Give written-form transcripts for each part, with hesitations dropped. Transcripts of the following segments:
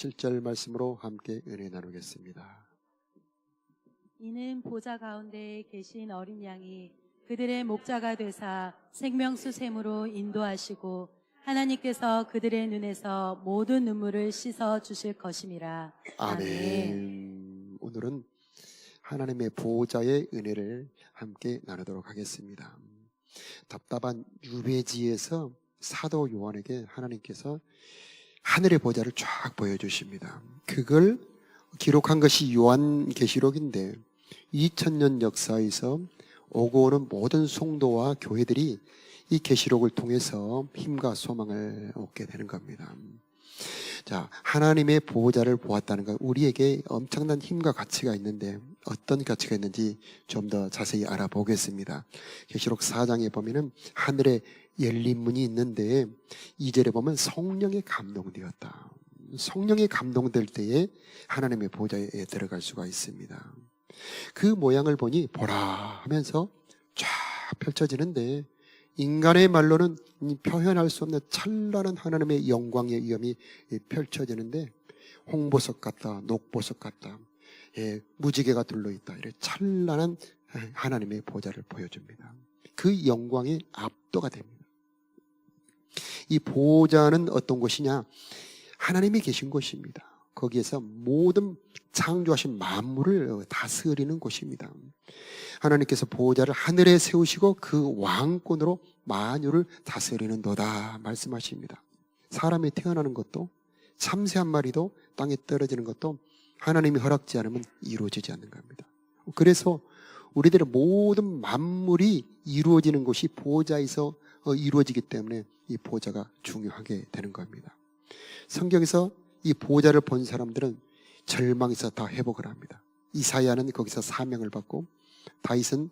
7절 말씀으로 함께 은혜 나누겠습니다. 이는 보좌 가운데 계신 어린 양이 그들의 목자가 되사 생명수 샘으로 인도하시고 하나님께서 그들의 눈에서 모든 눈물을 씻어 주실 것임이라. 아멘. 오늘은 하나님의 보호자의 은혜를 함께 나누도록 하겠습니다. 답답한 유배지에서 사도 요한에게 하나님께서 하늘의 보좌를 쫙 보여주십니다. 그걸 기록한 것이 요한계시록인데 2000년 역사에서 오고 오는 모든 성도와 교회들이 이 계시록을 통해서 힘과 소망을 얻게 되는 겁니다. 자, 하나님의 보호자를 보았다는 건 우리에게 엄청난 힘과 가치가 있는데 어떤 가치가 있는지 좀 더 자세히 알아보겠습니다. 계시록 4장에 보면은 하늘에 열린 문이 있는데 2절에 보면 성령에 감동되었다. 성령에 감동될 때에 하나님의 보호자에 들어갈 수가 있습니다. 그 모양을 보니 보라 하면서 쫙 펼쳐지는데 인간의 말로는 표현할 수 없는 찬란한 하나님의 영광의 위엄이 펼쳐지는데 홍보석 같다, 녹보석 같다, 무지개가 둘러있다, 이렇게 찬란한 하나님의 보좌를 보여줍니다. 그 영광에 압도가 됩니다. 이 보좌는 어떤 곳이냐? 하나님이 계신 곳입니다. 거기에서 모든 창조하신 만물을 다스리는 곳입니다. 하나님께서 보호자를 하늘에 세우시고 그 왕권으로 만유를 다스리는도다 말씀하십니다. 사람이 태어나는 것도 참새 한 마리도 땅에 떨어지는 것도 하나님이 허락지 않으면 이루어지지 않는 겁니다. 그래서 우리들의 모든 만물이 이루어지는 곳이 보호자에서 이루어지기 때문에 이 보호자가 중요하게 되는 겁니다. 성경에서 이 보호자를 본 사람들은 절망에서 다 회복을 합니다. 이사야는 거기서 사명을 받고 다윗은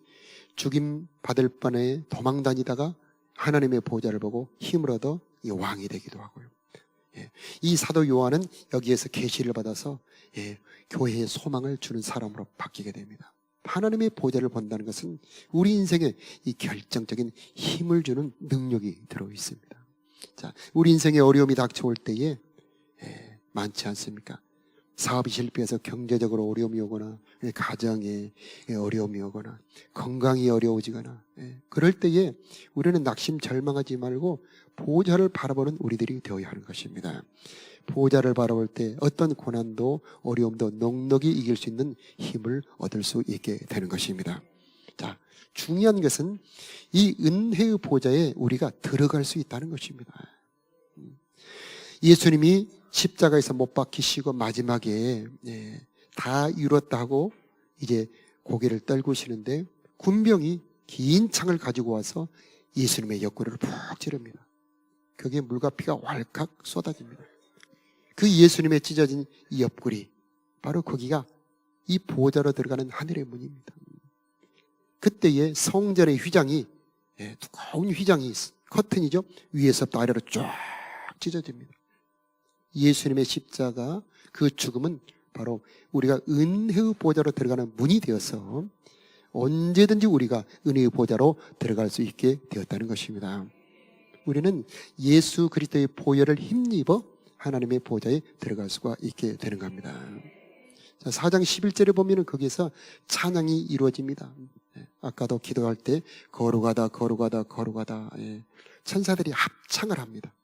죽임 받을 뻔에 도망 다니다가 하나님의 보호자를 보고 힘을 얻어 이 왕이 되기도 하고요. 이 사도 요한은 여기에서 계시를 받아서 교회에 소망을 주는 사람으로 바뀌게 됩니다. 하나님의 보호자를 본다는 것은 우리 인생에 이 결정적인 힘을 주는 능력이 들어 있습니다. 자, 우리 인생에 어려움이 닥쳐올 때에 많지 않습니까? 사업이 실패해서 경제적으로 어려움이 오거나 가정에 어려움이 오거나 건강이 어려워지거나 그럴 때에 우리는 낙심 절망하지 말고 보호자를 바라보는 우리들이 되어야 하는 것입니다. 보호자를 바라볼 때 어떤 고난도 어려움도 넉넉히 이길 수 있는 힘을 얻을 수 있게 되는 것입니다. 자, 중요한 것은 이 은혜의 보호자에 우리가 들어갈 수 있다는 것입니다. 예수님이 십자가에서 못 박히시고 마지막에 다 이뤘다 하고 이제 고개를 떨구시는데 군병이 긴 창을 가지고 와서 예수님의 옆구리를 푹 찌릅니다. 거기에 물과 피가 왈칵 쏟아집니다. 그 예수님의 찢어진 이 옆구리, 바로 거기가 이 보호자로 들어가는 하늘의 문입니다. 그때의 성전의 휘장이 두꺼운 휘장이 커튼이죠. 위에서부터 아래로 쫙 찢어집니다. 예수님의 십자가 그 죽음은 바로 우리가 은혜의 보호자로 들어가는 문이 되어서 언제든지 우리가 은혜의 보호자로 들어갈 수 있게 되었다는 것입니다. 우리는 예수 그리스도의 보혈을 힘입어 하나님의 보호자에 들어갈 수가 있게 되는 겁니다. 자, 4장 11절에 보면 거기에서 찬양이 이루어집니다. 아까도 기도할 때 거룩하다 거룩하다 거룩하다 천사들이 합창을 합니다.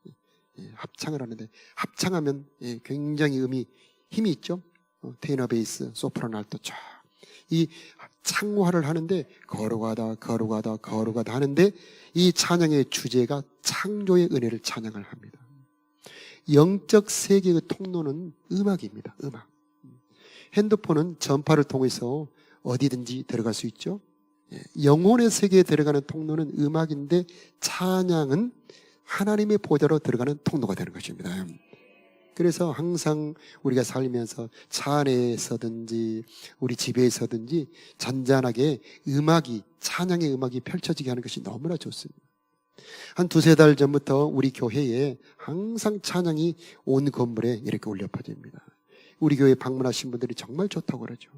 합창을 하는데 합창하면 굉장히 힘이 있죠. 테너 베이스, 소프라노 알토 쫙 이 창화를 하는데 거룩하다 거룩하다 거룩하다 하는데 이 찬양의 주제가 창조의 은혜를 찬양을 합니다. 영적 세계의 통로는 음악입니다. 음악. 핸드폰은 전파를 통해서 어디든지 들어갈 수 있죠. 영혼의 세계에 들어가는 통로는 음악인데 찬양은 하나님의 보좌로 들어가는 통로가 되는 것입니다. 그래서 항상 우리가 살면서 차 안에서든지 우리 집에서든지 잔잔하게 음악이, 찬양의 음악이 펼쳐지게 하는 것이 너무나 좋습니다. 한 두세 달 전부터 우리 교회에 항상 찬양이 온 건물에 이렇게 울려 퍼집니다. 우리 교회 방문하신 분들이 정말 좋다고 그러죠.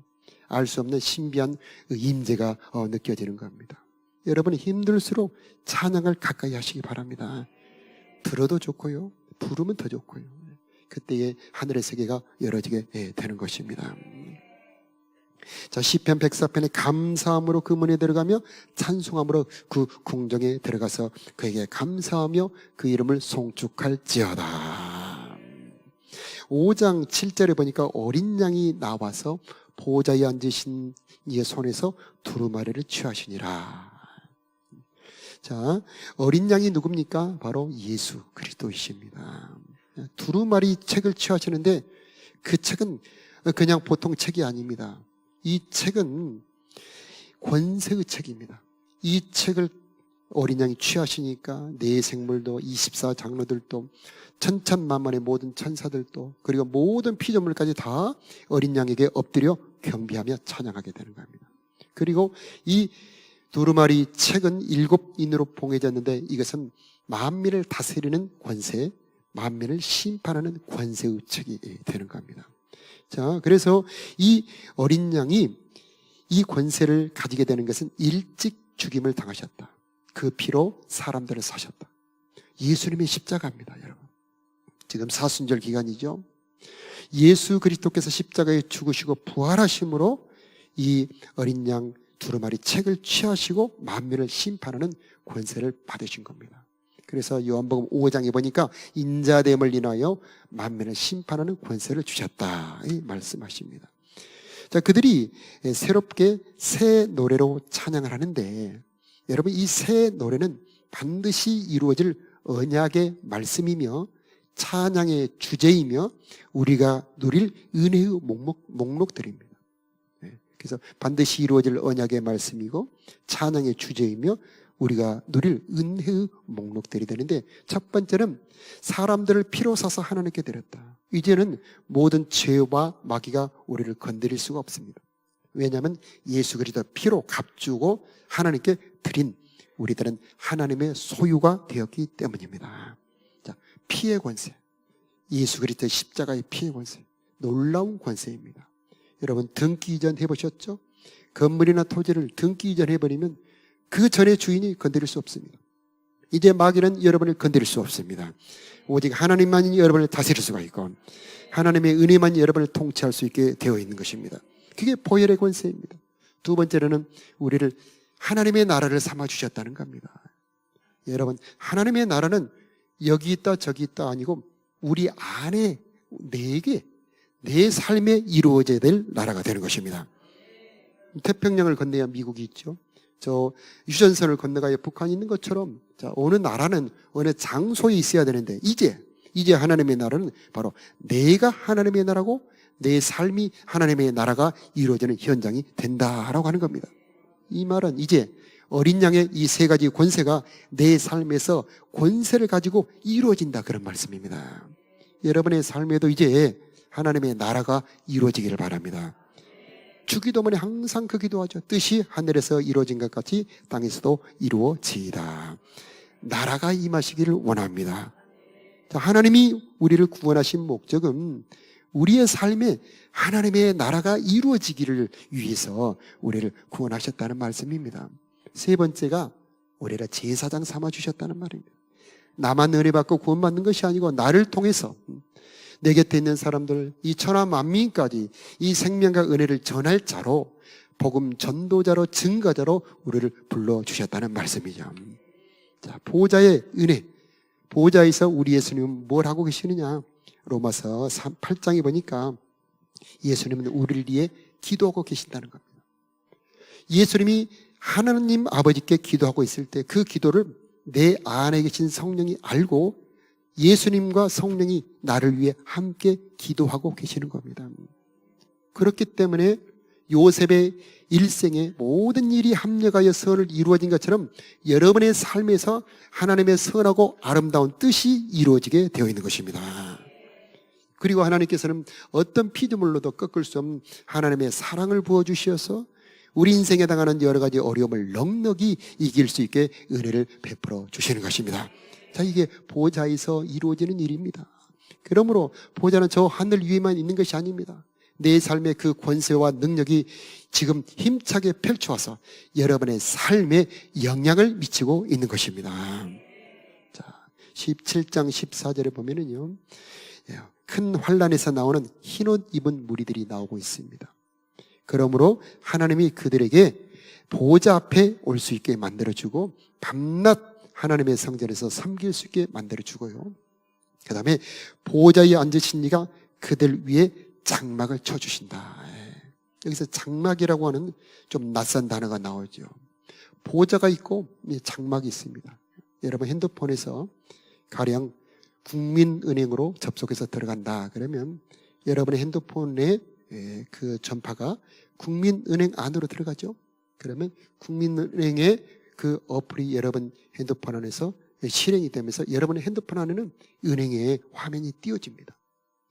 알 수 없는 신비한 임재가 느껴지는 겁니다. 여러분이 힘들수록 찬양을 가까이 하시기 바랍니다. 들어도 좋고요, 부르면 더 좋고요. 그때에 하늘의 세계가 열어지게 되는 것입니다. 자, 시편 104편에 감사함으로 그 문에 들어가며 찬송함으로 그 궁정에 들어가서 그에게 감사하며 그 이름을 송축할지어다. 5장 7절에 보니까 어린 양이 나와서 보좌에 앉으신 이의 손에서 두루마리를 취하시니라. 자, 어린 양이 누굽니까? 바로 예수 그리스도이십니다. 두루마리 책을 취하시는데 그 책은 그냥 보통 책이 아닙니다. 이 책은 권세의 책입니다. 이 책을 어린 양이 취하시니까 네 생물도 24장로들도 천천만만의 모든 천사들도 그리고 모든 피조물까지 다 어린 양에게 엎드려 경배하며 찬양하게 되는 겁니다. 그리고 이 두루마리 책은 7인으로 봉해졌는데 이것은 만민을 다스리는 권세, 만민을 심판하는 권세의 책이 되는 겁니다. 자, 그래서 이 어린 양이 이 권세를 가지게 되는 것은 일찍 죽임을 당하셨다. 그 피로 사람들을 사셨다. 예수님의 십자가입니다, 여러분. 지금 사순절 기간이죠. 예수 그리스도께서 십자가에 죽으시고 부활하심으로 이 어린 양 두루마리 책을 취하시고 만민을 심판하는 권세를 받으신 겁니다. 그래서 요한복음 5장에 보니까 인자됨을 인하여 만민을 심판하는 권세를 주셨다 이 말씀하십니다. 자, 그들이 새롭게 새 노래로 찬양을 하는데 여러분, 이 새 노래는 반드시 이루어질 언약의 말씀이며 찬양의 주제이며 우리가 누릴 은혜의 목록들입니다. 그래서 반드시 이루어질 언약의 말씀이고 찬양의 주제이며 우리가 누릴 은혜의 목록들이 되는데, 첫 번째는 사람들을 피로 사서 하나님께 드렸다. 이제는 모든 죄와 마귀가 우리를 건드릴 수가 없습니다. 왜냐하면 예수 그리스도 피로 값주고 하나님께 드린 우리들은 하나님의 소유가 되었기 때문입니다. 자, 피의 권세, 예수 그리스도의 십자가의 피의 권세, 놀라운 권세입니다. 여러분, 등기 이전 해보셨죠? 건물이나 토지를 등기 이전 해버리면 그 전의 주인이 건드릴 수 없습니다. 이제 마귀는 여러분을 건드릴 수 없습니다. 오직 하나님만이 여러분을 다스릴 수가 있고 하나님의 은혜만이 여러분을 통치할 수 있게 되어 있는 것입니다. 그게 보혈의 권세입니다. 두 번째로는 우리를 하나님의 나라를 삼아주셨다는 겁니다. 여러분, 하나님의 나라는 여기 있다 저기 있다 아니고 우리 안에 내 삶에 이루어져야 될 나라가 되는 것입니다. 태평양을 건너야 미국이 있죠. 저 유전선을 건너가야 북한이 있는 것처럼, 자, 어느 나라는 어느 장소에 있어야 되는데 이제 하나님의 나라는 바로 내가 하나님의 나라고 내 삶이 하나님의 나라가 이루어지는 현장이 된다라고 하는 겁니다. 이 말은 이제 어린 양의 이 세 가지 권세가 내 삶에서 권세를 가지고 이루어진다, 그런 말씀입니다. 여러분의 삶에도 이제 하나님의 나라가 이루어지기를 바랍니다. 주기도문에 항상 그 기도하죠. 뜻이 하늘에서 이루어진 것 같이 땅에서도 이루어지이다. 나라가 임하시기를 원합니다. 자, 하나님이 우리를 구원하신 목적은 우리의 삶에 하나님의 나라가 이루어지기를 위해서 우리를 구원하셨다는 말씀입니다. 세 번째가 우리를 제사장 삼아주셨다는 말입니다. 나만 은혜 받고 구원받는 것이 아니고 나를 통해서 내 곁에 있는 사람들, 이 천하 만민까지 이 생명과 은혜를 전할 자로, 복음 전도자로, 증거자로 우리를 불러주셨다는 말씀이죠. 자, 보좌의 은혜, 보좌에서 우리 예수님은 뭘 하고 계시느냐? 로마서 8장에 보니까 예수님은 우리를 위해 기도하고 계신다는 겁니다. 예수님이 하나님 아버지께 기도하고 있을 때 그 기도를 내 안에 계신 성령이 알고 예수님과 성령이 나를 위해 함께 기도하고 계시는 겁니다. 그렇기 때문에 요셉의 일생에 모든 일이 합력하여 선을 이루어진 것처럼 여러분의 삶에서 하나님의 선하고 아름다운 뜻이 이루어지게 되어 있는 것입니다. 그리고 하나님께서는 어떤 피조물로도 꺾을 수 없는 하나님의 사랑을 부어주셔서 우리 인생에 당하는 여러 가지 어려움을 넉넉히 이길 수 있게 은혜를 베풀어 주시는 것입니다. 자, 이게 보좌에서 이루어지는 일입니다. 그러므로 보좌는 저 하늘 위에만 있는 것이 아닙니다. 내 삶의 그 권세와 능력이 지금 힘차게 펼쳐와서 여러분의 삶에 영향을 미치고 있는 것입니다. 자, 17장 14절에 보면은요, 큰 환란에서 나오는 흰옷 입은 무리들이 나오고 있습니다. 그러므로 하나님이 그들에게 보호자 앞에 올 수 있게 만들어주고 밤낮 하나님의 성전에서 섬길 수 있게 만들어주고요. 그 다음에 보호자에 앉으신 이가 그들 위에 장막을 쳐주신다. 여기서 장막이라고 하는 좀 낯선 단어가 나오죠. 보호자가 있고 장막이 있습니다. 여러분 핸드폰에서 가령 국민은행으로 접속해서 들어간다 그러면 여러분의 핸드폰에 그 전파가 국민은행 안으로 들어가죠. 그러면 국민은행의 그 어플이 여러분 핸드폰 안에서 실행이 되면서 여러분의 핸드폰 안에는 은행의 화면이 띄워집니다.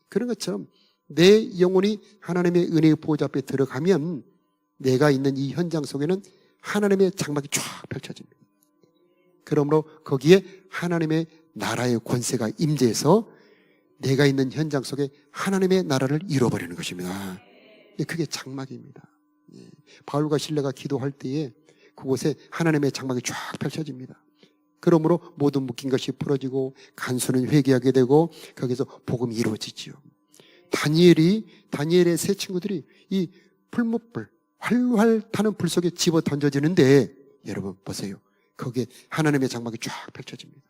그런 것처럼 내 영혼이 하나님의 은혜의 보호자 앞에 들어가면 내가 있는 이 현장 속에는 하나님의 장막이 쫙 펼쳐집니다. 그러므로 거기에 하나님의 나라의 권세가 임재해서 내가 있는 현장 속에 하나님의 나라를 이뤄버리는 것입니다. 그게 장막입니다. 바울과 실라가 기도할 때에 그곳에 하나님의 장막이 쫙 펼쳐집니다. 그러므로 모든 묶인 것이 풀어지고 간수는 회개하게 되고 거기서 복음이 이루어지지요. 다니엘의 세 친구들이 이 풀무불 활활 타는 불 속에 집어 던져지는데 여러분 보세요. 거기에 하나님의 장막이 쫙 펼쳐집니다.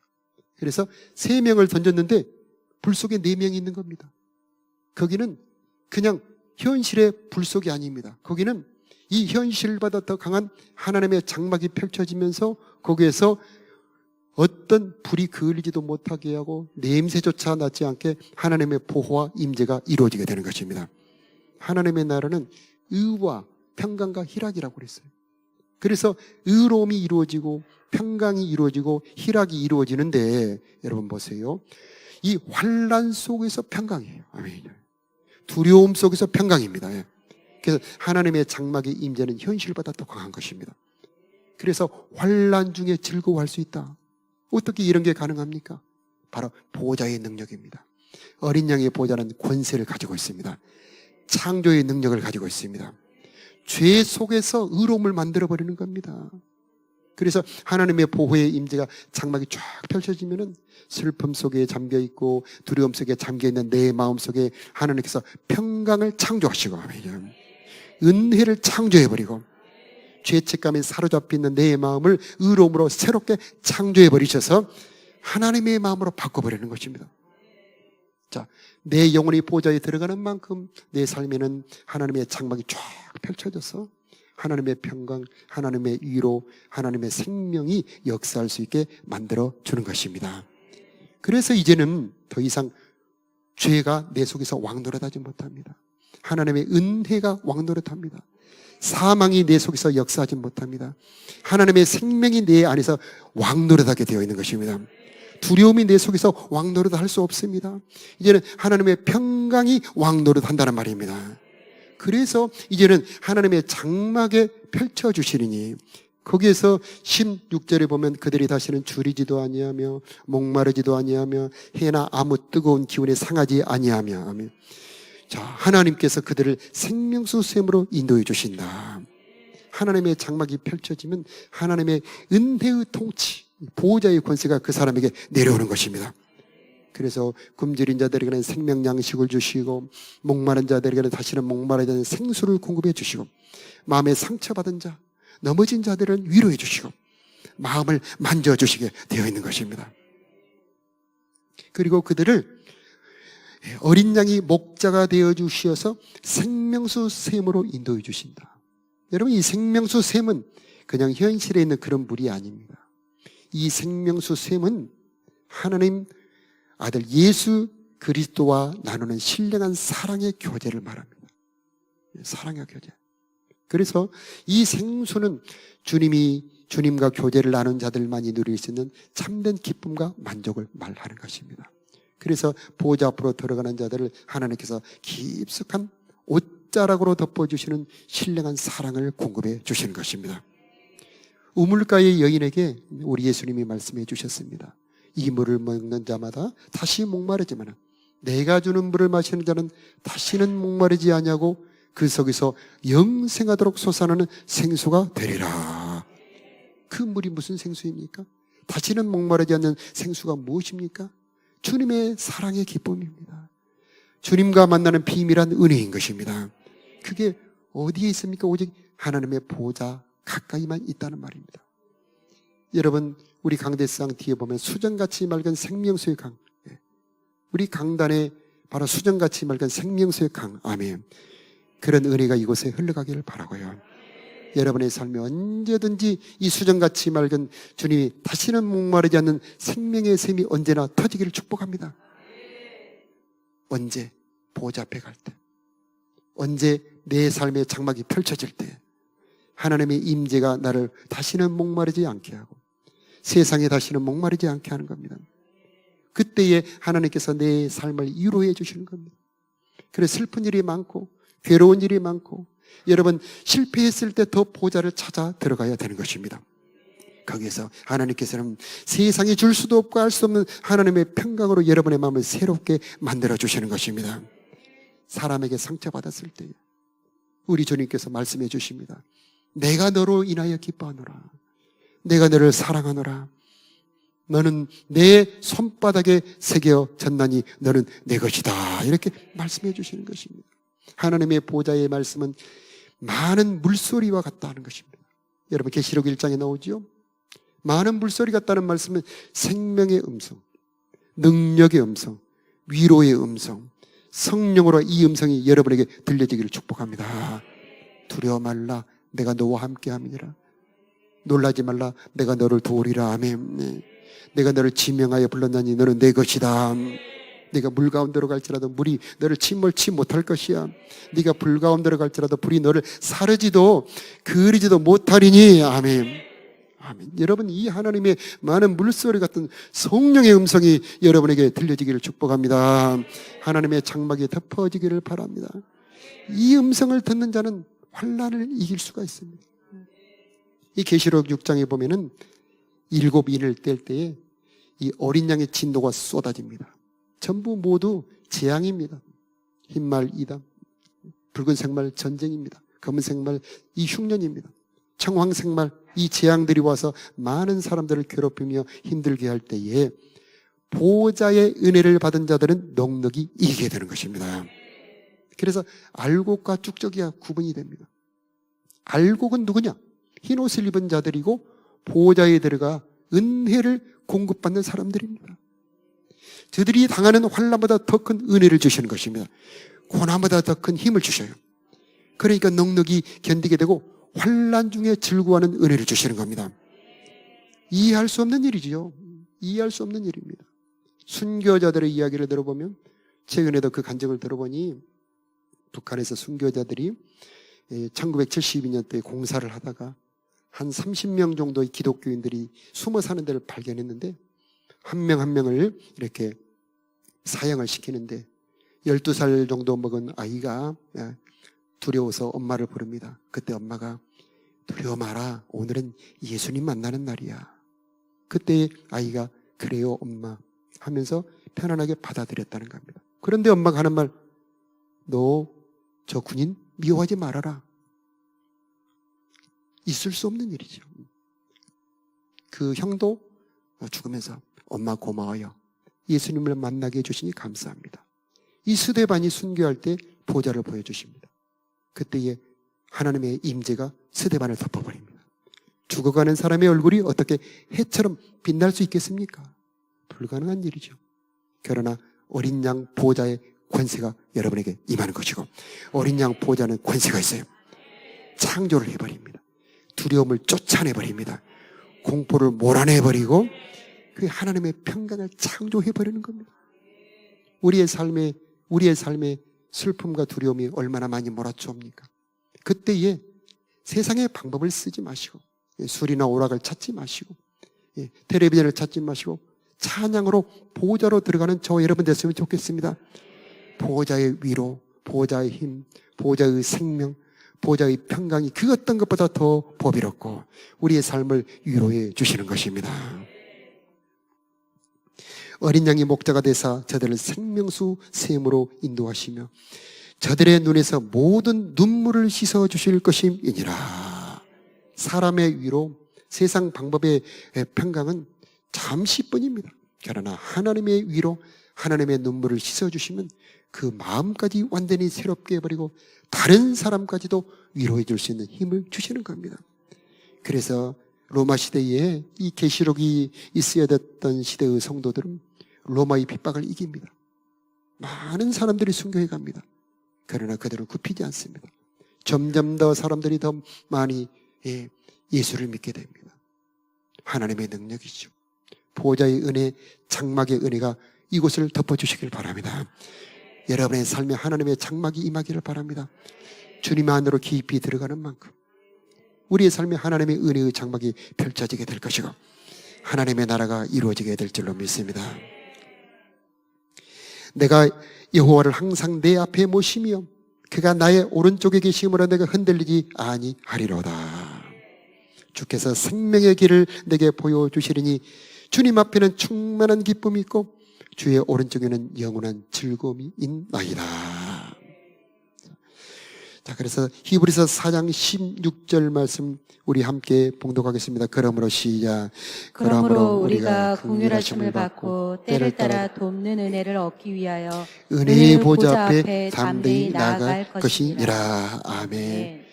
그래서 3명을 던졌는데 불 속에 4명이 있는 겁니다. 거기는 그냥 현실의 불 속이 아닙니다. 거기는 이 현실보다 더 강한 하나님의 장막이 펼쳐지면서 거기에서 어떤 불이 그을리지도 못하게 하고 냄새조차 나지 않게 하나님의 보호와 임재가 이루어지게 되는 것입니다. 하나님의 나라는 의와 평강과 희락이라고 그랬어요. 그래서 의로움이 이루어지고 평강이 이루어지고 희락이 이루어지는데 여러분 보세요. 이 환난 속에서 평강이에요. 아멘. 두려움 속에서 평강입니다. 그래서 하나님의 장막의 임재는 현실보다 더 강한 것입니다. 그래서 환난 중에 즐거워할 수 있다. 어떻게 이런 게 가능합니까? 바로 보호자의 능력입니다. 어린 양의 보호자는 권세를 가지고 있습니다. 창조의 능력을 가지고 있습니다. 죄 속에서 의로움을 만들어버리는 겁니다. 그래서 하나님의 보호의 임재가 장막이 쫙 펼쳐지면은 슬픔 속에 잠겨있고 두려움 속에 잠겨있는 내 마음 속에 하나님께서 평강을 창조하시고 은혜를 창조해버리고 죄책감에 사로잡혀 있는 내 마음을 의로움으로 새롭게 창조해버리셔서 하나님의 마음으로 바꿔버리는 것입니다. 자, 내 영혼이 보호자에 들어가는 만큼 내 삶에는 하나님의 장막이 쫙 펼쳐져서 하나님의 평강, 하나님의 위로, 하나님의 생명이 역사할 수 있게 만들어주는 것입니다. 그래서 이제는 더 이상 죄가 내 속에서 왕노릇하지 못합니다. 하나님의 은혜가 왕노릇합니다. 사망이 내 속에서 역사하지 못합니다. 하나님의 생명이 내 안에서 왕노릇하게 되어 있는 것입니다. 두려움이 내 속에서 왕노릇할 수 없습니다. 이제는 하나님의 평강이 왕노릇한다는 말입니다. 그래서 이제는 하나님의 장막에 펼쳐주시리니 거기에서 16절에 보면 그들이 다시는 줄이지도 아니하며 목마르지도 아니하며 해나 아무 뜨거운 기운에 상하지 아니하며 아멘. 자, 하나님께서 그들을 생명수 샘으로 인도해 주신다. 하나님의 장막이 펼쳐지면 하나님의 은혜의 통치, 보호자의 권세가 그 사람에게 내려오는 것입니다. 그래서 굶주린 자들에게는 생명 양식을 주시고 목마른 자들에게는 다시는 목마르지 않는 생수를 공급해 주시고 마음에 상처받은 자, 넘어진 자들은 위로해 주시고 마음을 만져주시게 되어 있는 것입니다. 그리고 그들을 어린 양이 목자가 되어 주시어서 생명수 샘으로 인도해 주신다. 여러분, 이 생명수 샘은 그냥 현실에 있는 그런 물이 아닙니다. 이 생명수 샘은 하나님 아들 예수 그리스도와 나누는 신령한 사랑의 교제를 말합니다. 사랑의 교제. 그래서 이 생수는 주님과 교제를 나눈 자들만이 누릴 수 있는 참된 기쁨과 만족을 말하는 것입니다. 그래서 보호자 앞으로 들어가는 자들을 하나님께서 깊숙한 옷자락으로 덮어주시는 신령한 사랑을 공급해 주시는 것입니다. 우물가의 여인에게 우리 예수님이 말씀해 주셨습니다. 이 물을 먹는 자마다 다시 목마르지만 내가 주는 물을 마시는 자는 다시는 목마르지 아니하고 그 속에서 영생하도록 솟아나는 생수가 되리라. 그 물이 무슨 생수입니까? 다시는 목마르지 않는 생수가 무엇입니까? 주님의 사랑의 기쁨입니다. 주님과 만나는 비밀한 은혜인 것입니다. 그게 어디에 있습니까? 오직 하나님의 보좌 가까이만 있다는 말입니다. 여러분, 우리 강대상 뒤에 보면 수정같이 맑은 생명수의 강, 우리 강단에 바로 수정같이 맑은 생명수의 강, 아멘. 그런 은혜가 이곳에 흘러가기를 바라고요. 여러분의 삶에 언제든지 이 수정같이 맑은 주님이 다시는 목마르지 않는 생명의 샘이 언제나 터지기를 축복합니다. 언제? 보좌 앞에 갈 때, 언제 내 삶의 장막이 펼쳐질 때, 하나님의 임재가 나를 다시는 목마르지 않게 하고 세상에 다시는 목마르지 않게 하는 겁니다. 그때에 하나님께서 내 삶을 위로해 주시는 겁니다. 그래서 슬픈 일이 많고 괴로운 일이 많고, 여러분 실패했을 때 더 보좌를 찾아 들어가야 되는 것입니다. 거기에서 하나님께서는 세상이 줄 수도 없고 알 수 없는 하나님의 평강으로 여러분의 마음을 새롭게 만들어 주시는 것입니다. 사람에게 상처받았을 때 우리 주님께서 말씀해 주십니다. 내가 너로 인하여 기뻐하노라. 내가 너를 사랑하노라. 너는 내 손바닥에 새겨 졌나니 너는 내 것이다. 이렇게 말씀해 주시는 것입니다. 하나님의 보좌의 말씀은 많은 물소리와 같다는 것입니다. 여러분 계시록 1장에 나오죠. 많은 물소리 같다는 말씀은 생명의 음성, 능력의 음성, 위로의 음성, 성령으로 이 음성이 여러분에게 들려지기를 축복합니다. 두려워 말라, 내가 너와 함께 함이니라. 놀라지 말라, 내가 너를 도우리라. 아멘. 내가 너를 지명하여 불렀나니 너는 내 것이다. 네가 물 가운데로 갈지라도 물이 너를 침몰치 못할 것이야. 네가 불 가운데로 갈지라도 불이 너를 사르지도 그리지도 못하리니. 아멘. 아멘. 여러분, 이 하나님의 많은 물소리 같은 성령의 음성이 여러분에게 들려지기를 축복합니다. 하나님의 장막이 덮어지기를 바랍니다. 이 음성을 듣는 자는 환난을 이길 수가 있습니다. 이 계시록 6장에 보면은 7인을 뗄 때에 이 어린 양의 진노가 쏟아집니다. 전부 모두 재앙입니다. 흰말 이담, 붉은색 말 전쟁입니다. 검은색 말 이 흉년입니다. 청황색 말 이 재앙들이 와서 많은 사람들을 괴롭히며 힘들게 할 때에 보호자의 은혜를 받은 자들은 넉넉히 이기게 되는 것입니다. 그래서 알곡과 쭉저기가 구분이 됩니다. 알곡은 누구냐? 흰 옷을 입은 자들이고 보호자에 들어가 은혜를 공급받는 사람들입니다. 저들이 당하는 환난보다 더 큰 은혜를 주시는 것입니다. 고난보다 더 큰 힘을 주셔요. 그러니까 넉넉히 견디게 되고 환난 중에 즐거워하는 은혜를 주시는 겁니다. 이해할 수 없는 일이지요. 이해할 수 없는 일입니다. 순교자들의 이야기를 들어보면, 최근에도 그 간증을 들어보니 북한에서 순교자들이 1972년도에 공사를 하다가 한 30명 정도의 기독교인들이 숨어 사는 데를 발견했는데, 한 명 한 명을 이렇게 사형을 시키는데 12살 정도 먹은 아이가 두려워서 엄마를 부릅니다. 그때 엄마가 두려워 마라, 오늘은 예수님 만나는 날이야. 그때 아이가 그래요 엄마 하면서 편안하게 받아들였다는 겁니다. 그런데 엄마가 하는 말, 너 저 군인 미워하지 말아라. 있을 수 없는 일이죠. 그 형도 죽으면서 엄마 고마워요. 예수님을 만나게 해주시니 감사합니다. 이 스데반이 순교할 때 보좌를 보여주십니다. 그때에 하나님의 임재가 스데반을 덮어버립니다. 죽어가는 사람의 얼굴이 어떻게 해처럼 빛날 수 있겠습니까? 불가능한 일이죠. 그러나 어린 양 보호자의 권세가 여러분에게 임하는 것이고, 어린 양 보호자는 권세가 있어요. 창조를 해버립니다. 두려움을 쫓아내버립니다. 공포를 몰아내버리고 그 하나님의 평강을 창조해버리는 겁니다. 우리의 삶에 슬픔과 두려움이 얼마나 많이 몰아치옵니까? 그때에 세상의 방법을 쓰지 마시고, 술이나 오락을 찾지 마시고, 텔레비전을 찾지 마시고 찬양으로 보호자로 들어가는 저 여러분 됐으면 좋겠습니다. 보호자의 위로, 보호자의 힘, 보호자의 생명, 보호자의 평강이 그 어떤 것보다 더 보배롭고 우리의 삶을 위로해 주시는 것입니다. 어린 양이 목자가 되사 저들을 생명수 샘으로 인도하시며 저들의 눈에서 모든 눈물을 씻어 주실 것임이니라. 사람의 위로, 세상 방법의 평강은 잠시뿐입니다. 그러나 하나님의 위로, 하나님의 눈물을 씻어주시면 그 마음까지 완전히 새롭게 해버리고 다른 사람까지도 위로해 줄 수 있는 힘을 주시는 겁니다. 그래서 로마 시대에 이 계시록이 있어야 됐던 시대의 성도들은 로마의 핍박을 이깁니다. 많은 사람들이 순교해 갑니다. 그러나 그들은 굽히지 않습니다. 점점 더 사람들이 더 많이 예수를 믿게 됩니다. 하나님의 능력이죠. 보좌의 은혜, 장막의 은혜가 이곳을 덮어주시길 바랍니다. 여러분의 삶에 하나님의 장막이 임하기를 바랍니다. 주님 안으로 깊이 들어가는 만큼 우리의 삶에 하나님의 은혜의 장막이 펼쳐지게 될 것이고 하나님의 나라가 이루어지게 될 줄로 믿습니다. 내가 여호와를 항상 내 앞에 모시며 그가 나의 오른쪽에 계심으로 내가 흔들리지 아니하리로다. 주께서 생명의 길을 내게 보여주시리니 주님 앞에는 충만한 기쁨이 있고 주의 오른쪽에는 영원한 즐거움이 있나이다. 자, 그래서 히브리서 4장 16절 말씀 우리 함께 봉독하겠습니다. 그러므로 시작. 그러므로 우리가 긍휼하심을 받고 때를 따라 돕는 은혜를 얻기 위하여 은혜의 보좌 앞에 담대히 나아갈 것이니라. 아멘.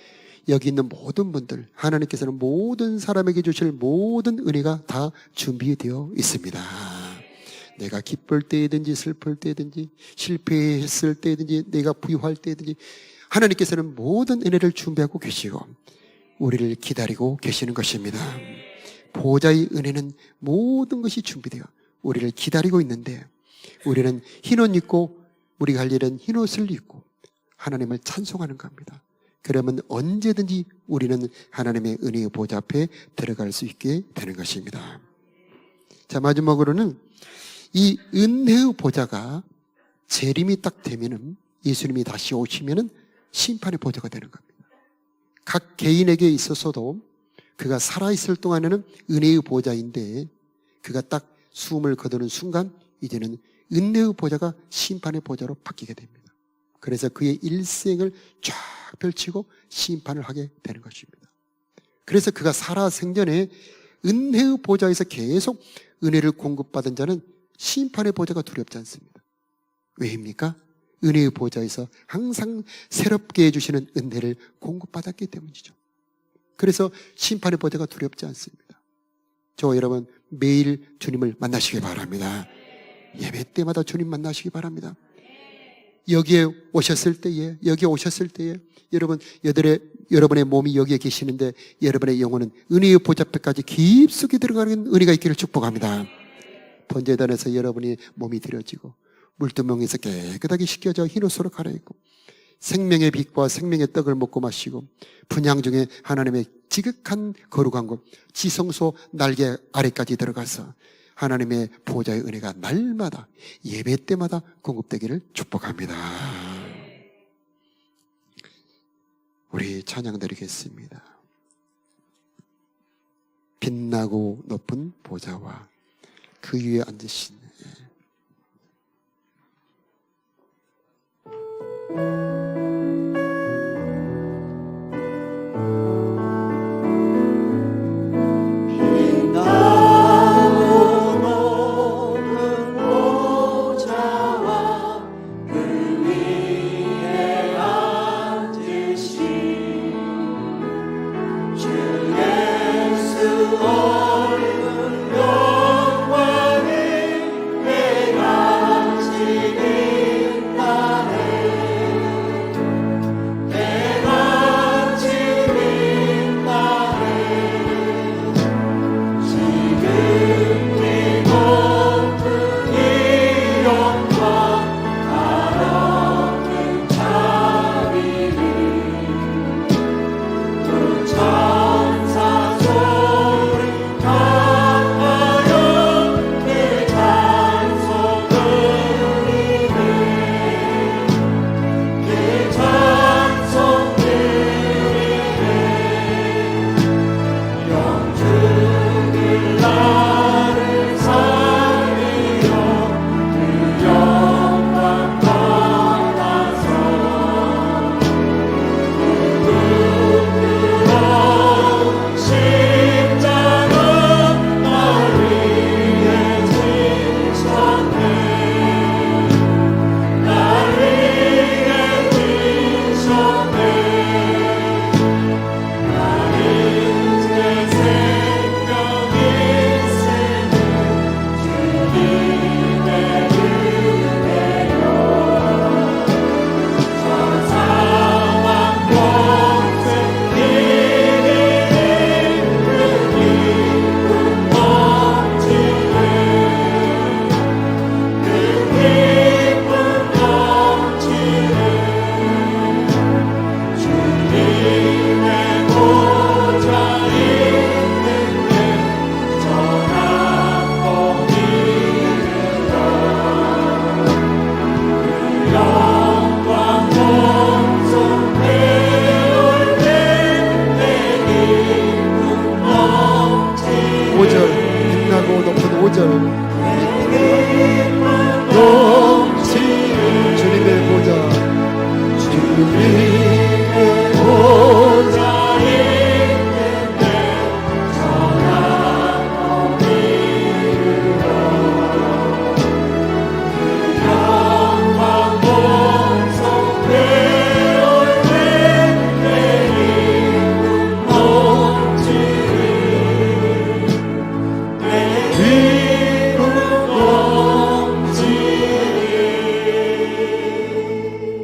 여기 있는 모든 분들, 하나님께서는 모든 사람에게 주실 모든 은혜가 다 준비되어 있습니다. 내가 기쁠 때든지 슬플 때든지 실패했을 때든지 내가 부유할 때든지 하나님께서는 모든 은혜를 준비하고 계시고 우리를 기다리고 계시는 것입니다. 보좌의 은혜는 모든 것이 준비되어 우리를 기다리고 있는데 우리는 흰옷 입고 우리가 할 일은 흰옷을 입고 하나님을 찬송하는 겁니다. 그러면 언제든지 우리는 하나님의 은혜의 보좌 앞에 들어갈 수 있게 되는 것입니다. 자, 마지막으로는 이 은혜의 보좌가 재림이 딱 되면은 예수님이 다시 오시면은 심판의 보좌가 되는 겁니다. 각 개인에게 있어서도 그가 살아있을 동안에는 은혜의 보좌인데 그가 딱 숨을 거두는 순간 이제는 은혜의 보좌가 심판의 보좌로 바뀌게 됩니다. 그래서 그의 일생을 쫙 펼치고 심판을 하게 되는 것입니다. 그래서 그가 살아 생전에 은혜의 보좌에서 계속 은혜를 공급받은 자는 심판의 보좌가 두렵지 않습니다. 왜입니까? 은혜의 보좌에서 항상 새롭게 해주시는 은혜를 공급받았기 때문이죠. 그래서 심판의 보좌가 두렵지 않습니다. 저와 여러분 매일 주님을 만나시기 바랍니다. 예배 때마다 주님 만나시기 바랍니다. 여기에 오셨을 때에 여러분 여러분의 몸이 여기에 계시는데 여러분의 영혼은 은혜의 보좌 앞에까지 깊숙이 들어가는 은혜가 있기를 축복합니다. 번제단에서 여러분의 몸이 드려지고 물두멍에서 깨끗하게 씻겨져 흰옷으로 갈아입고 생명의 빛과 생명의 떡을 먹고 마시고 분향 중에 하나님의 지극한 거룩한 곳 지성소 날개 아래까지 들어가서 하나님의 보좌의 은혜가 날마다 예배 때마다 공급되기를 축복합니다. 우리 찬양 드리겠습니다. 빛나고 높은 보좌와 그 위에 앉으신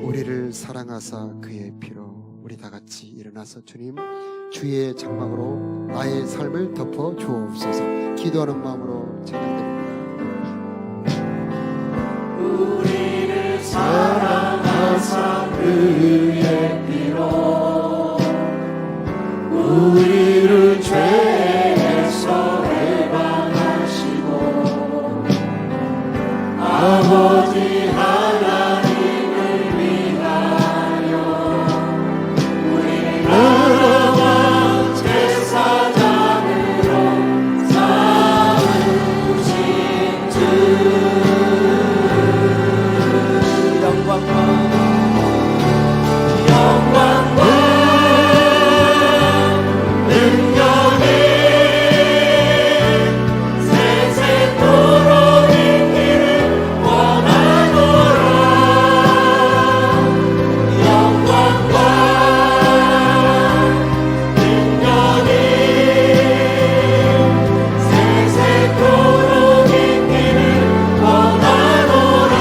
우리를 사랑하사 그의 피로. 우리 다 같이 일어나서 주님 주의 장막으로 나의 삶을 덮어 주옵소서. 기도하는 마음으로 찬양드립니다. 우리를 사랑하사 그의 피로 우리를 죄에서 해방하시고 아버지 하나님을 위하여 우리를 나라와 제사장으로 삼으신 주 영광과 능력이 세세토록 있기를 원하노라. 영광과 능력이 세세토록 있기를 원하노라.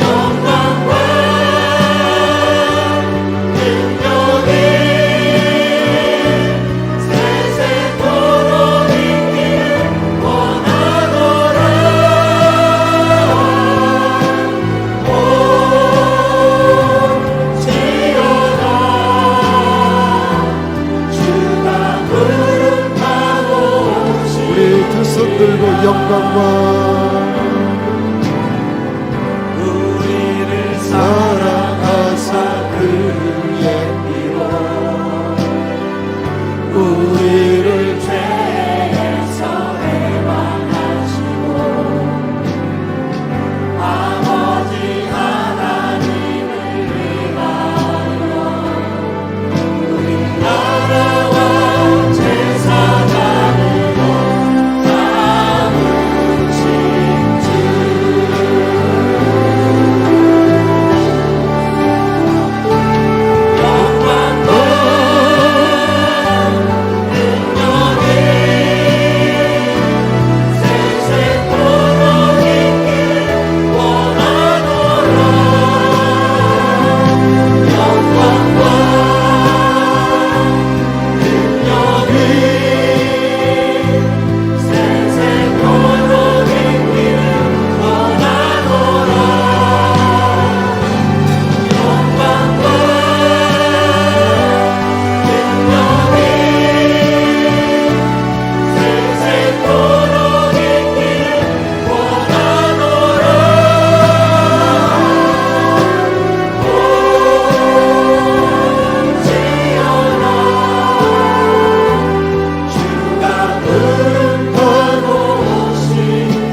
영광과 능력이 세세토록 있기를 원하노라. 오 지어라 주가 부름하고 오시 우리 두 손 들고 영광과 우리를 사랑하사 그의 피로 우리를 죄에서 해방하시고 아버지 하나님을 위하여 우리 나라와 제사장으로 삼으신 주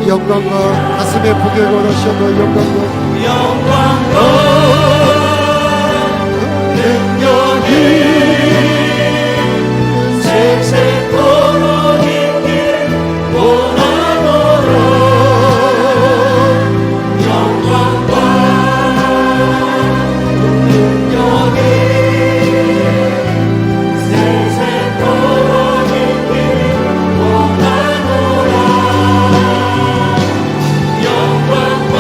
영광과 가슴에 복을 걸으셔도 영광과 영광과 능력이 세세토록 있길 원하노라. 영광과 능력이 세세토록 있길 원하노라. 영광과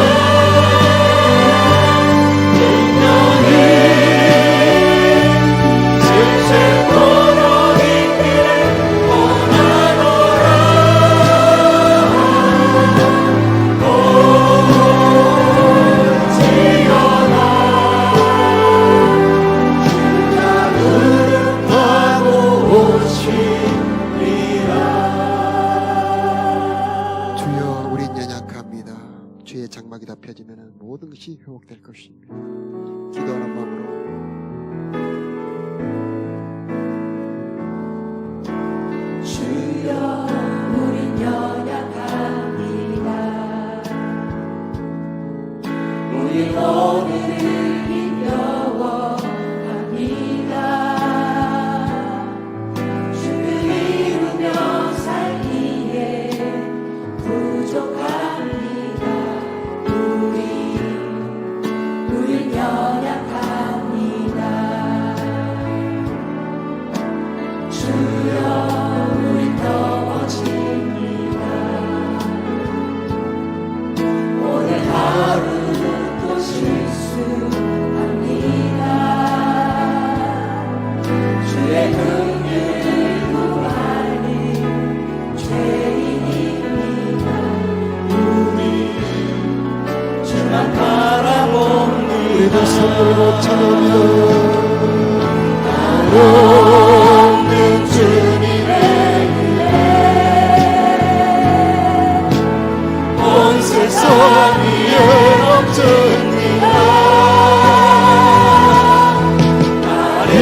선물로 찬양합니다. 없는 주님의 온 세상 위에 넘칩니다. 가릴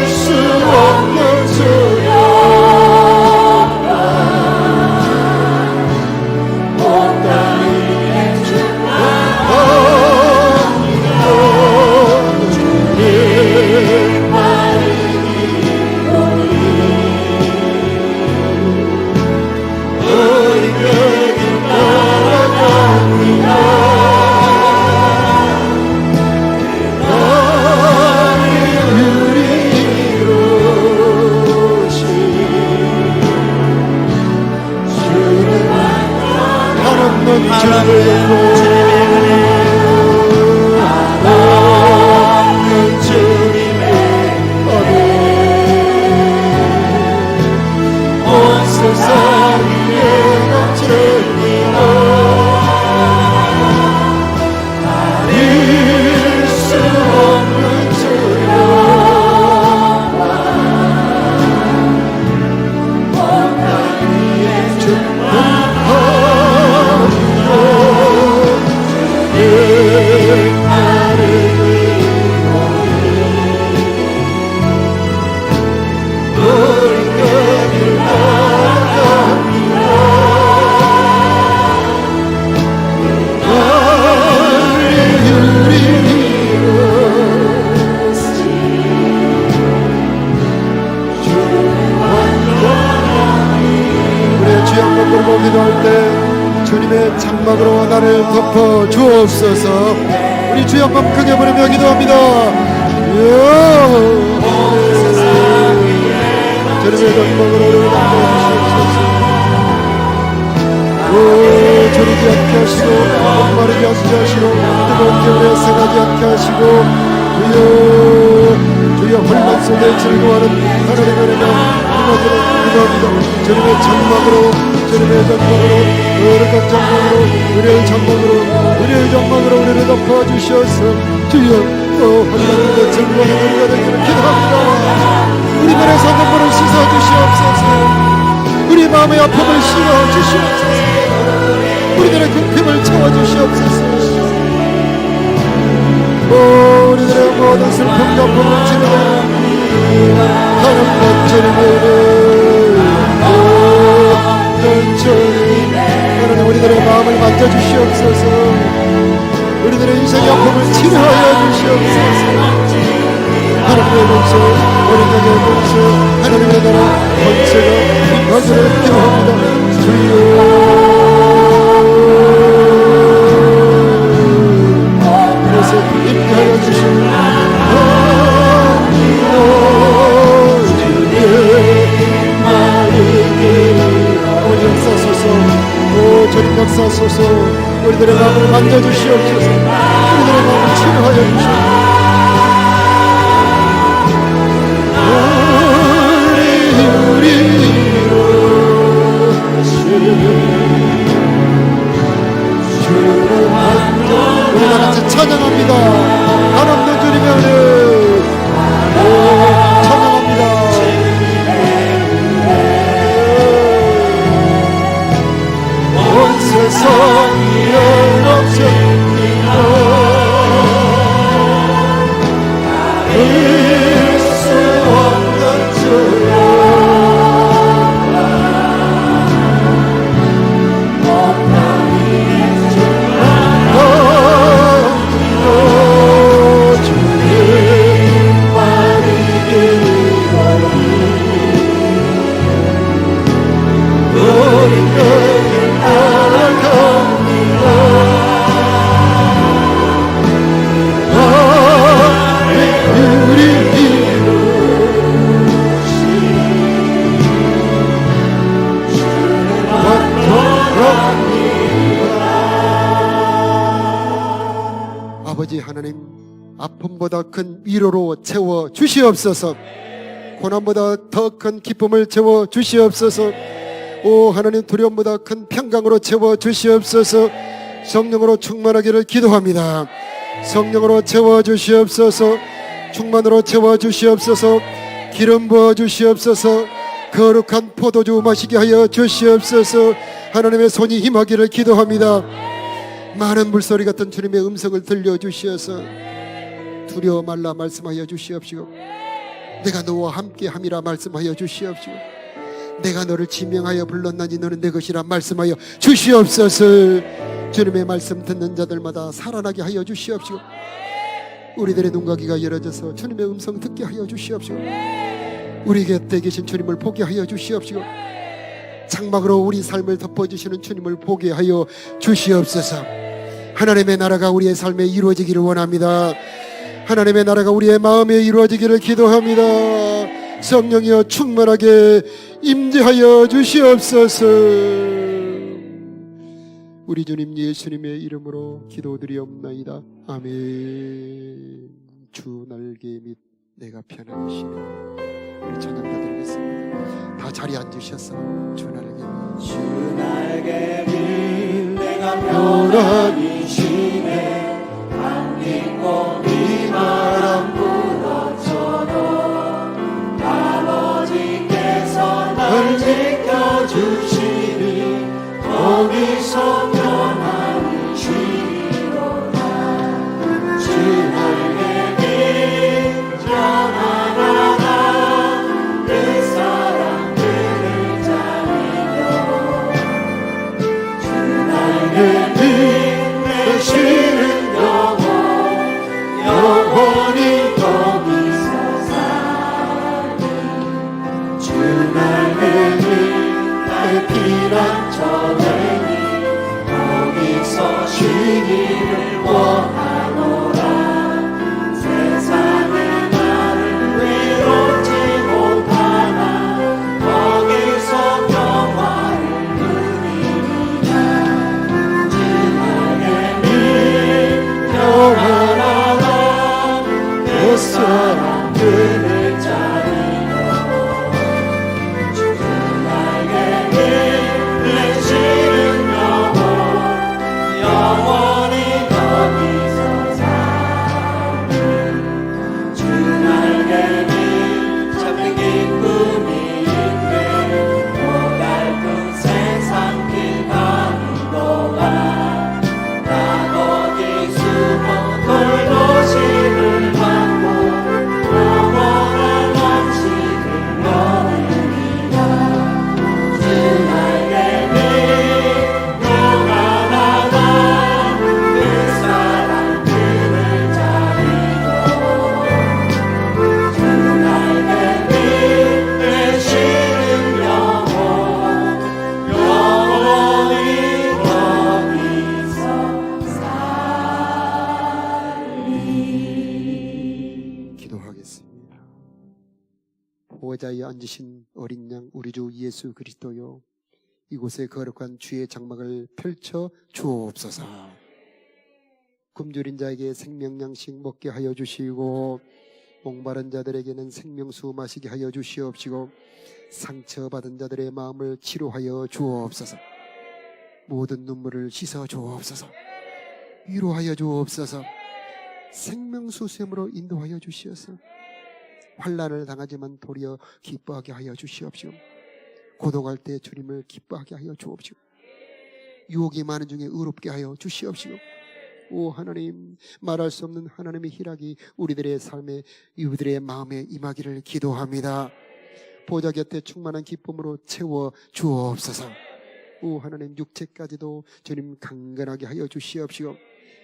수 없는 주여 온 땅 위에 충만합니다. 주님만이 우리 그 길 따라갑니다. 한없는 주님의 은혜 온 세상 위에 넘칩니다. 가릴 수 없는 주여 온 땅 위에 우리의 주여 한번 들고 기도할 때 주님의 장막으로 나를 덮어 주옵소서. 우리 주여 한번 크게 부르며 기도합니다. 주님의 장막으로 우리를 덮어 주시옵소서. 저리지 않게 하시고 목마르지 않게 하시고 뜨거운 겨울에 상하지 않게 하시고 주여 혼란 속에 즐거워하는 하나님의 은혜가 우리가 기도합니다. 주님의 장막으로 주님의 장막으로 거룩한 장막으로 은혜의 장막으로 은혜의 장막으로 우리를 덮어주셔서 주여 하나님의 즐거워하는 우리가 되기를 기도합니다. 우리들의 눈물을 씻어주시옵소서. 우리 마음의 아픔을 씌워주시옵소서. 우리들의 궁핍을 채워주시옵소서. 우리들의 모든 슬픔과 아픔을 치료해 하나님 주님의 하나님 우리들의 마음을 만져주시옵소서. 우리들의 인생의 아픔을 치료하여 주시옵소서. 하나님의 권세 어린 양의 권세 하나님의 나라 권세가 임하기를 기도합니다. 주여 임하여 주시옵소서. 주님 역사소서. 우리들의 마음을 만져주시옵소서. 우리들의 마음을 치료하여 주시옵소서. 우리가 같이 찬양합니다. 하나님의 주님의 은혜 찬양합니다. 온 세상 위에 넘칩니다. 가릴 수 없는 주여 아버지 하나님, 아픔보다 큰 위로로 채워 주시옵소서. 고난보다 더 큰 기쁨을 채워 주시옵소서. 오 하나님, 두려움보다 큰 평강으로 채워 주시옵소서. 성령으로 충만하기를 기도합니다. 성령으로 채워주시옵소서. 충만으로 채워주시옵소서. 기름 부어주시옵소서. 거룩한 포도주 마시게 하여 주시옵소서. 하나님의 손이 임하기를 기도합니다. 많은 물소리 같은 주님의 음성을 들려주시어서 두려워 말라 말씀하여 주시옵시고, 내가 너와 함께 함이라 말씀하여 주시옵시고, 내가 너를 지명하여 불렀나니 너는 내 것이라 말씀하여 주시옵소서. 주님의 말씀 듣는 자들마다 살아나게 하여 주시옵시고, 우리들의 눈과 귀가 열어져서 주님의 음성 듣게 하여 주시옵시고, 우리 곁에 계신 주님을 보게 하여 주시옵시고, 장막으로 우리 삶을 덮어주시는 주님을 보게 하여 주시옵소서. 하나님의 나라가 우리의 삶에 이루어지기를 원합니다. 하나님의 나라가 우리의 마음에 이루어지기를 기도합니다. 성령이여 충만하게 임재하여 주시옵소서. 우리 주님 예수님의 이름으로 기도드리옵나이다. 아멘. 주 날개 및 내가 편하게 쉬는 우리 찬양가 드리겠습니다. 다 자리에 앉으셔서 주 날개 주 날개를 내가 편안히 쉬네. 강기고 비바람 불어쳐도 아버지께서 날 지켜주시니 거기서 편안히 쉬리로다. 주 날개를 평안하다 그 사람들을 자리며 주 날개를 내 쉬는 영원히 거기서 살리. 주 날개를 나의 피난처되니 거기서 쉬기를 원하노라. 세상에 나를 외롭지 못하나 거기서 평화를 누리리라. 주 날개를 평안하다 그 사람들을 자리며 주 날개를 내 쉬는 영원히 거기서 살리. 주 날개를 잡는 기쁨이 있네. 고달픈 세상 길 가는 동안 나 거기 숨어 돌도심을 받고 영원한 안식을 얻으리라. 주 날개를 평안하다 그 사람들을 자리며 주 날개를 내 쉬는 영원히 거기서 살리. 기도하겠습니다. 보호자에 앉으신 어린 양 우리 주 예수 그리스도요, 이곳에 거룩한 주의 장막을 펼쳐 주옵소서. 굶주린 자에게 생명양식 먹게 하여 주시고, 목마른 자들에게는 생명수 마시게 하여 주시옵시고, 상처받은 자들의 마음을 치료하여 주옵소서. 모든 눈물을 씻어 주옵소서. 위로하여 주옵소서. 생명수 샘으로 인도하여 주시옵소서. 환난을 당하지만 도리어 기뻐하게 하여 주시옵시고, 고독할 때 주님을 기뻐하게 하여 주옵시고, 유혹이 많은 중에 의롭게 하여 주시옵시고, 오 하나님, 말할 수 없는 하나님의 희락이 우리들의 삶에, 이들의 마음에 임하기를 기도합니다. 보좌 곁에 충만한 기쁨으로 채워 주옵소서. 오 하나님, 육체까지도 주님 강건하게 하여 주시옵시고,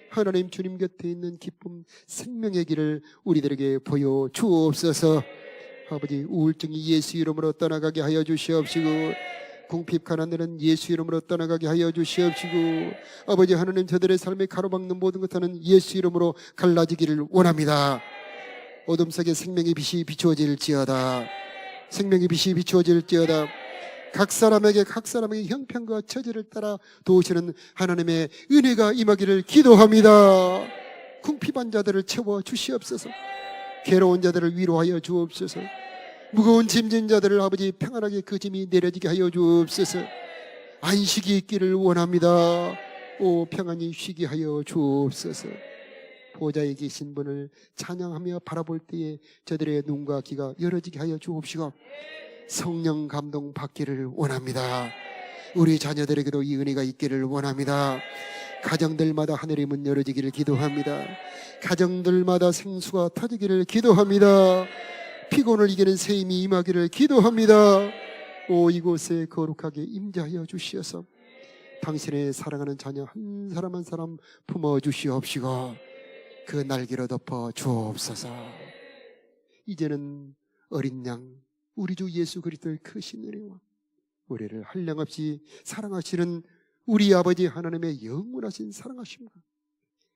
하나님 주님 곁에 있는 기쁨, 생명의 길을 우리들에게 보여 주옵소서. 아버지, 우울증이 예수 이름으로 떠나가게 하여 주시옵시고, 궁핍 가난들은 예수 이름으로 떠나가게 하여 주시옵시고, 아버지 하나님, 저들의 삶에 가로막는 모든 것들은 예수 이름으로 갈라지기를 원합니다. 어둠 속에 생명의 빛이 비추어질지어다. 생명의 빛이 비추어질지어다. 각 사람에게 형편과 처지를 따라 도우시는 하나님의 은혜가 임하기를 기도합니다. 궁핍한 자들을 채워 주시옵소서. 괴로운 자들을 위로하여 주옵소서. 무거운 짐진 자들을 아버지 평안하게 그 짐이 내려지게 하여 주옵소서. 안식이 있기를 원합니다. 오 평안히 쉬게 하여 주옵소서. 보좌에 계신 분을 찬양하며 바라볼 때에 저들의 눈과 귀가 열어지게 하여 주옵시고 성령 감동 받기를 원합니다. 우리 자녀들에게도 이 은혜가 있기를 원합니다. 가정들마다 하늘의 문 열어지기를 기도합니다. 가정들마다 생수가 터지기를 기도합니다. 피곤을 이기는 새 힘이 임하기를 기도합니다. 오, 이곳에 거룩하게 임재하여 주시어서 당신의 사랑하는 자녀 한 사람 한 사람 품어주시옵시고 그 날개로 덮어 주옵소서. 이제는 어린 양 우리 주 예수 그리스도의 크신 은혜와 우리를 한량없이 사랑하시는 우리 아버지 하나님의 영원하신 사랑하심과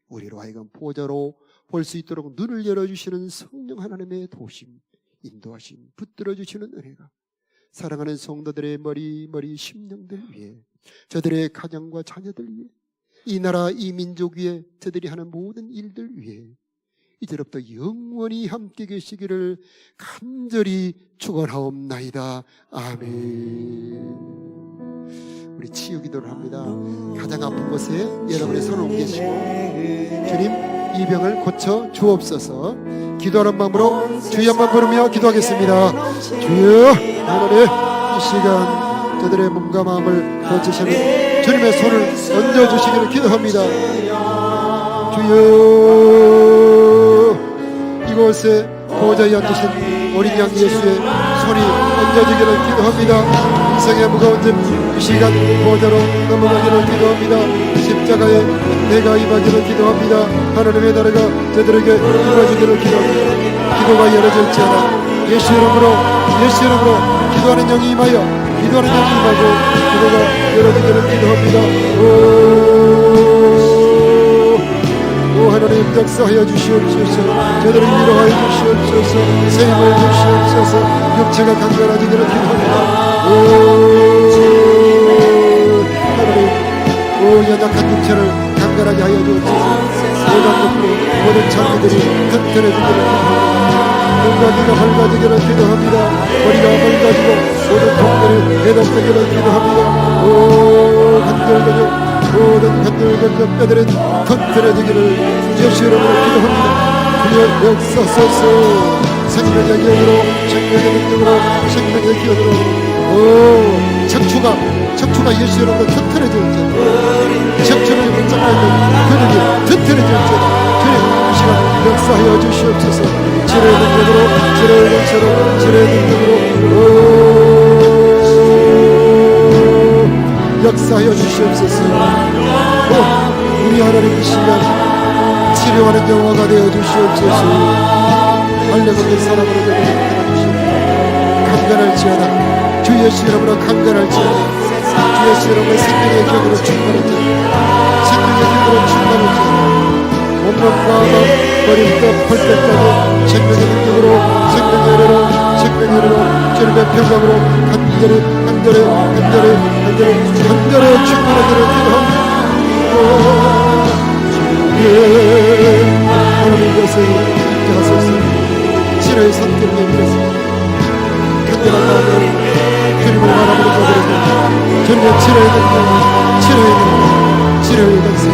우리로 하여금 보좌로 볼 수 있도록 눈을 열어주시는 성령 하나님의 도심, 인도하심, 붙들어 주시는 은혜가 사랑하는 성도들의 머리 심령들 위해, 저들의 가정과 자녀들 위해, 이 나라 이 민족 위에 저들이 하는 모든 일들 위해 이제부터 영원히 함께 계시기를 간절히 축원하옵나이다. 아멘. 우리 치유 기도를 합니다. 가장 아픈 곳에 여러분의 손을 옮기시고 주님 이 병을 고쳐 주옵소서. 기도하는 마음으로 주의 한번 부르며 기도하겠습니다. 주여, 하나님 이 시간 저들의 몸과 마음을 고치시는 주님의 손을 얹어주시기를 기도합니다. 주여, 이곳에 보좌에 앉으신 어린 양 예수의 손이 얹어지기를 기도합니다. 인생의 무거운 짐 이 시간 보좌로 넘어가기를 기도합니다. 십자가에 내가 임하기를 기도합니다. 하나님의 나라가 저들에게 이루어지기를 기도합니다. 기도가 열어질지어다. 예수 이름으로 기도하는 영이 임하여 기도하는 영이 임하고 기도가 열어지기를 기도합니다. 오 하나님 역사하여 주시옵소서. 저들을 위로하여 주시옵소서. 새 힘을 주시옵소서. 육체가 강건해지기를 기도합니다. 하나님 연약한 육체를 강건하게 하여 주옵소서. 모든 장기들이 튼튼해지기를 기도합니다. 눈과 귀가 밝아지기를 기도합니다. 머리가 밝아지고 모든 통들이 해독되기를 기도합니다. 오 간절거려 모든 간절거려 뼈들은 튼튼해지기를 예수 이름으로 기도합니다. 주여 역사소서. 생명의 기억으로 생명의 능력으로 생명의 기억으로 오 척추가 예수 이름으로 튼튼해질지어다. 척추를 붙잡고 있는 근육이 튼튼해질지어다. 주님 이 시간 역사하여 주시옵소서. 치료의 능력으로 역사하여 주시옵소서. 우리 하나님 이 시간 치료하는 영화가 되어 주시옵소서. 알려먹는 사람으로 강건할지어다. 주 예수 이름으로 강건할지어다. 주 예수 이름으로 생명의 기억으로 충만할지어다. 생명의 기억으로 충만할지어다. 온몸과 머리부터 발끝까지 생명의 능력으로 생명의 은혜로 주님의 평강으로 간절히 충만하기를 기도합니다. 하나님 것을 인정하소서. 치료의 손길을 내밀었습니다. 간절한 마음으로 주님을 바라보는 자들에게 주님의 치료의 권세,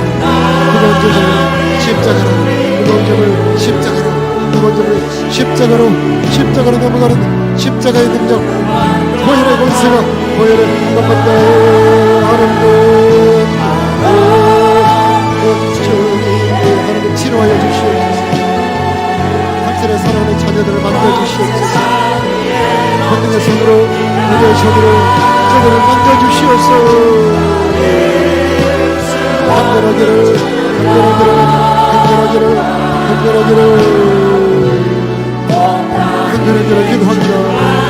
무거운 점을 십자가로 넘어가는 십자가의 능력, 보혈의 권세가 보혈의 넘어간다 하는 것. 하나님 치료하여 주시옵소서. 당신의 사랑하는 자녀들을 만져주시옵소서. 하나님의 손으로 우리의 손으로 저들을 만져주시옵소서. 간절하기를 기도합니다.